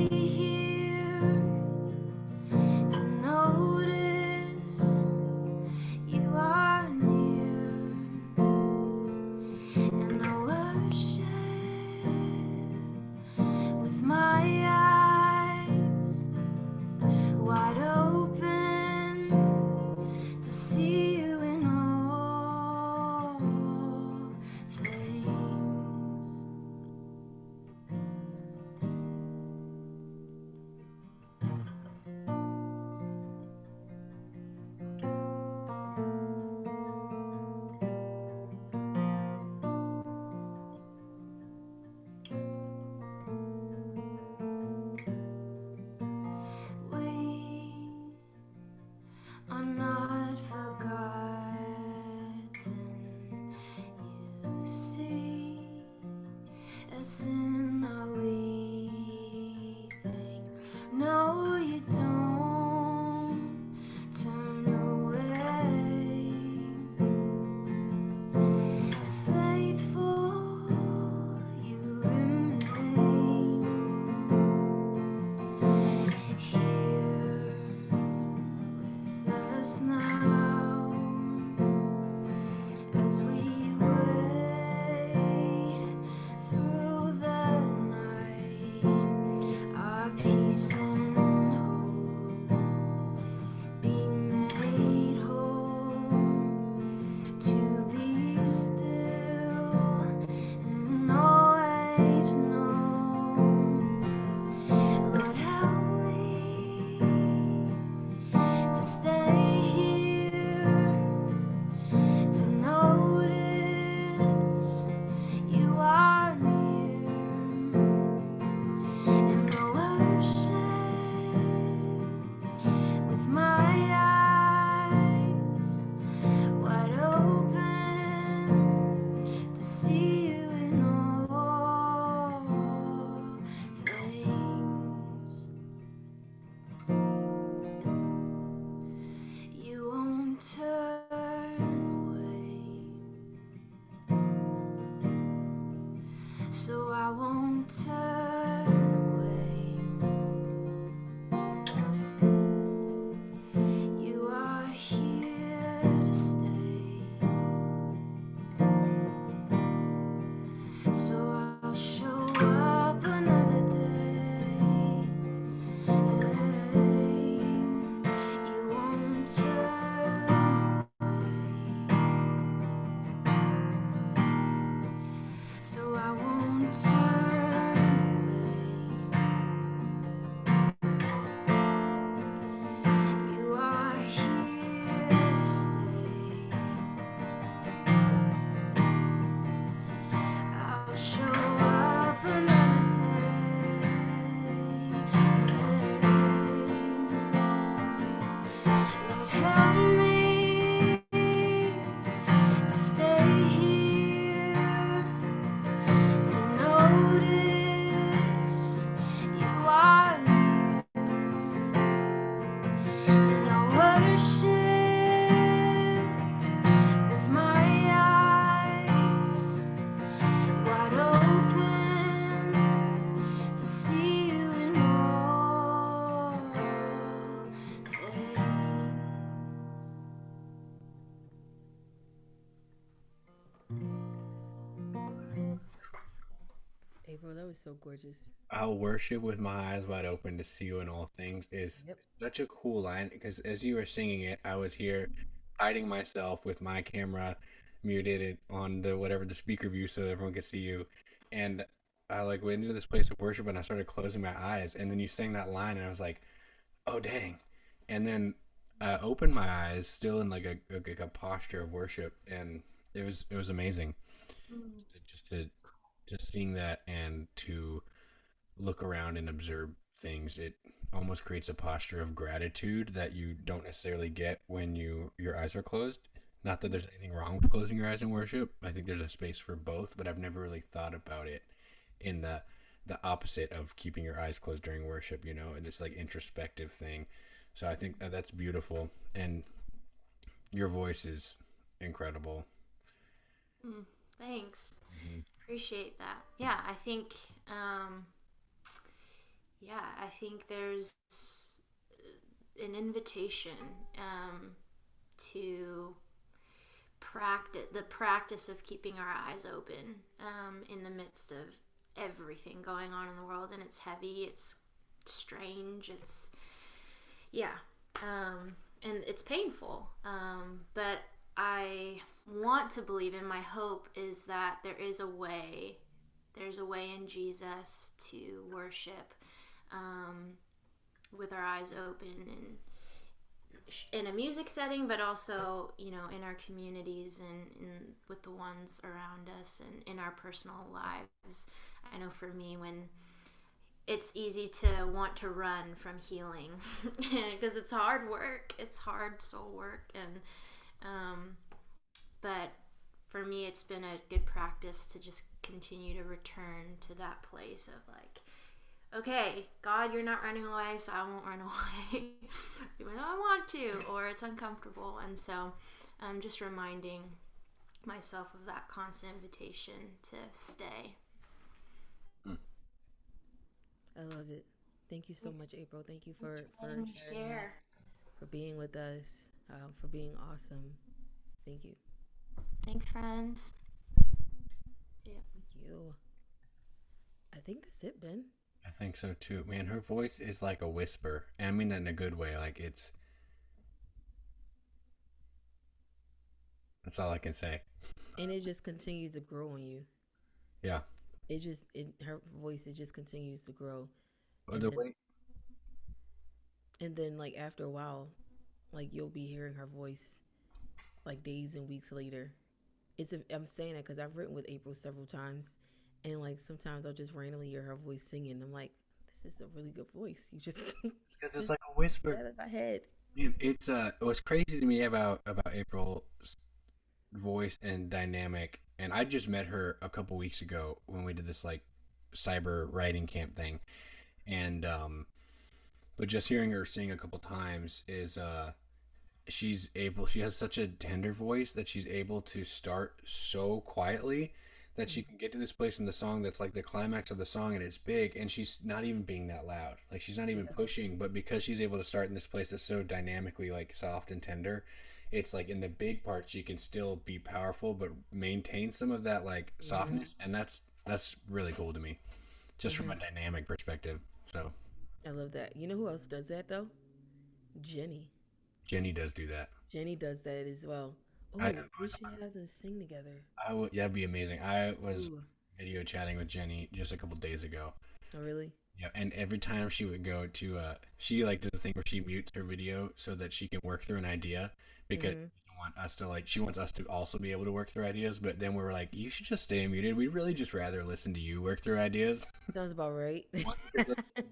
here to notice you are near, and I worship with my eyes wide open to see you in all things. We are not forgotten. You see us in our weeping. No, you don't turn away. Faithful, you remain here with us now as we wait through the night. Our peace and hope being made whole, to be still and always know. Lord, help me to stay here, to notice you are near, and I worship with my eyes wide open to see you in all things. You won't turn away, so I won't turn away. You are here to stay, so I'll show up another day. You won't turn away, so I won't turn away. You are here to stay. I'll show up another day. Lord, help me to stay here, to notice you are near, and I worship with my eyes wide open to see you in all things. April, that was so gorgeous. I'll worship with my eyes wide open to see you in all things is Yep. such a cool line because as you were singing it, I was here hiding myself with my camera muted it on the whatever the speaker view so everyone could see you. And I like went into this place of worship and I started closing my eyes and then you sang that line and I was like, oh dang. And then I opened my eyes still in like a posture of worship and it was amazing just to seeing that and to look around and observe things. It almost creates a posture of gratitude that you don't necessarily get when your eyes are closed. Not that there's anything wrong with closing your eyes in worship. I think there's a space for both, but I've never really thought about it in the opposite of keeping your eyes closed during worship, and this like introspective thing. So I think that's beautiful, and your voice is incredible. Thanks. Appreciate that. Yeah, I think yeah, I think there's an invitation to practice of keeping our eyes open in the midst of everything going on in the world, and it's heavy, it's strange, it's yeah, and it's painful, but I want to believe, and my hope is that there's a way in Jesus to worship with our eyes open, and in a music setting, but also, you know, in our communities, and with the ones around us, and in our personal lives. I know for me, when it's easy to want to run from healing because it's hard work, it's hard soul work, and but for me, it's been a good practice to just continue to return to that place of like, okay, God, you're not running away, so I won't run away, even though I want to, or it's uncomfortable. And so I'm just reminding myself of that constant invitation to stay. I love it. Thank you so much, April. Thank you for letting me sharing that, share. for being with us, for being awesome. Thank you. Thanks, friends. Yeah. Thank you. I think that's it, Ben. I think so too. Man, her voice is like a whisper. And I mean that in a good way. Like that's all I can say. And it just continues to grow on you. Yeah. Her voice, it just continues to grow. And the way And then like after a while, like you'll be hearing her voice like days and weeks later. I'm saying that because I've written with April several times, and like sometimes I'll just randomly hear her voice singing. I'm like, this is a really good voice. You just because it's like a whisper. out of my head. Man, it's what's crazy to me about April's voice and dynamic, and I just met her a couple weeks ago when we did this like cyber writing camp thing, and but just hearing her sing a couple times is she has such a tender voice that she's able to start so quietly that she can get to this place in the song that's like the climax of the song, and it's big, and she's not even being that loud, like she's not even pushing, but because she's able to start in this place that's so dynamically like soft and tender, it's like in the big parts she can still be powerful but maintain some of that like softness, and that's really cool to me, just from a dynamic perspective. So I love that. You know who else does that though? Jenny. Jenny does do that. Jenny does that as well. Oh, we should have them sing together. Yeah, that'd be amazing. I was Ooh. video chatting with Jenny just a couple days ago. Oh, really? Yeah, and every time she would go to she like does a thing where she mutes her video so that she can work through an idea, because she wants us to also be able to work through ideas, but then we were like, you should just stay muted. We'd really just rather listen to you work through ideas. Sounds about right. One,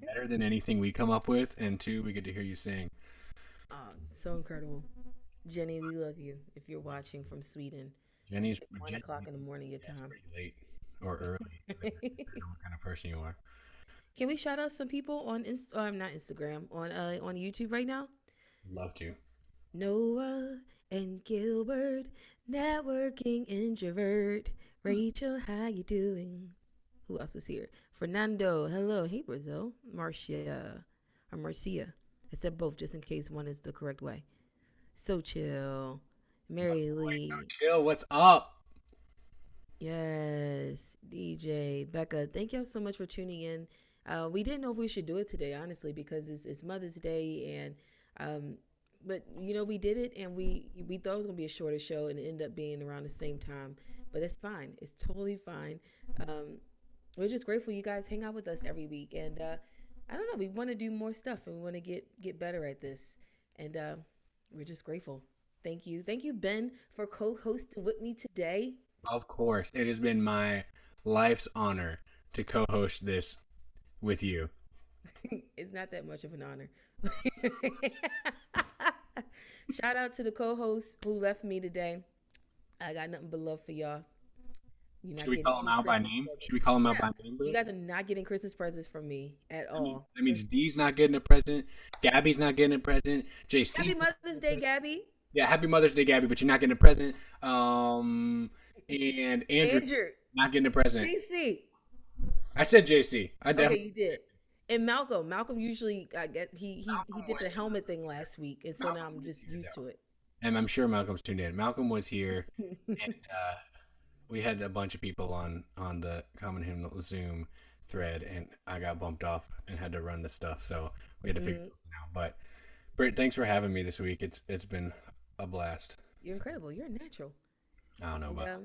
better than anything we come up with, and two, we get to hear you sing. Oh, so incredible. Jenny, we love you. If you're watching from Sweden, Jenny's 1 o'clock in the morning your It's time. pretty late or early. Depending on what kind of person you are. Can we shout out some people on not Instagram, on YouTube right now? Love to. Noah and Gilbert, networking introvert. Rachel, how you doing? Who else is here? Fernando, hello. Hey, Brazil. Marcia. I said both just in case one is the correct way. So chill. Mary Lee. Chill, what's up? Yes. DJ. Becca, thank y'all so much for tuning in. We didn't know if we should do it today, honestly, because it's Mother's Day, and but you know, we did it, and we thought it was gonna be a shorter show, and it ended up being around the same time. But it's fine. It's totally fine. We're just grateful you guys hang out with us every week, and I don't know, we want to do more stuff, and we want to get better at this, and we're just grateful. Thank you, Ben, for co-hosting with me today. Of course, it has been my life's honor to co-host this with you. It's not that much of an honor. Shout out to the co-host who left me today. I got nothing but love for y'all. Should we call him out by name? Should we call him out by name? Bro? You guys are not getting Christmas presents from me at all. That means D's not getting a present. Gabby's not getting a present. JC. Happy Mother's Day, Gabby. Yeah, happy Mother's Day, Gabby, but you're not getting a present. And Andrew not getting a present. JC. I said JC. Okay, you did. And Malcolm usually I guess he did the was- helmet thing last week, and so now Malcolm I'm was just here, used though. to it. And I'm sure Malcolm's tuned in. Malcolm was here, and we had a bunch of people on the Common Hymnal Zoom thread, and I got bumped off and had to run the stuff, so we had to figure it out. But Britt, thanks for having me this week. It's been a blast. You're incredible. You're a natural. I don't know, And, but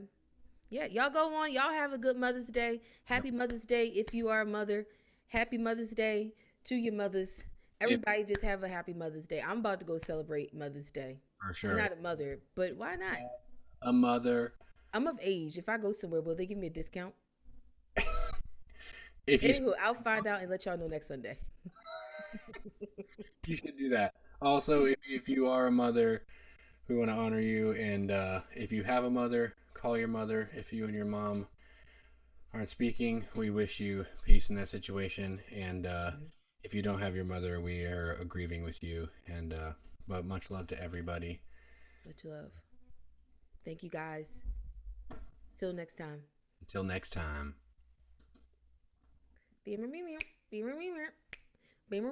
yeah, y'all go on. Y'all have a good Mother's Day. Happy Mother's Day if you are a mother. Happy Mother's Day to your mothers. Everybody just have a happy Mother's Day. I'm about to go celebrate Mother's Day. for I'm sure. not a mother, but why not? A mother. I'm of age. If I go somewhere, will they give me a discount? If you Anywho, I'll find out and let y'all know next Sunday. you should do that. Also, if you are a mother, we want to honor you, and if you have a mother, call your mother. If you and your mom aren't speaking, we wish you peace in that situation. And if you don't have your mother, we are grieving with you. And but much love to everybody. Much love. Thank you guys. Till next time. Until next time. Beamer, beamer, beamer, beamer, beamer, beamer.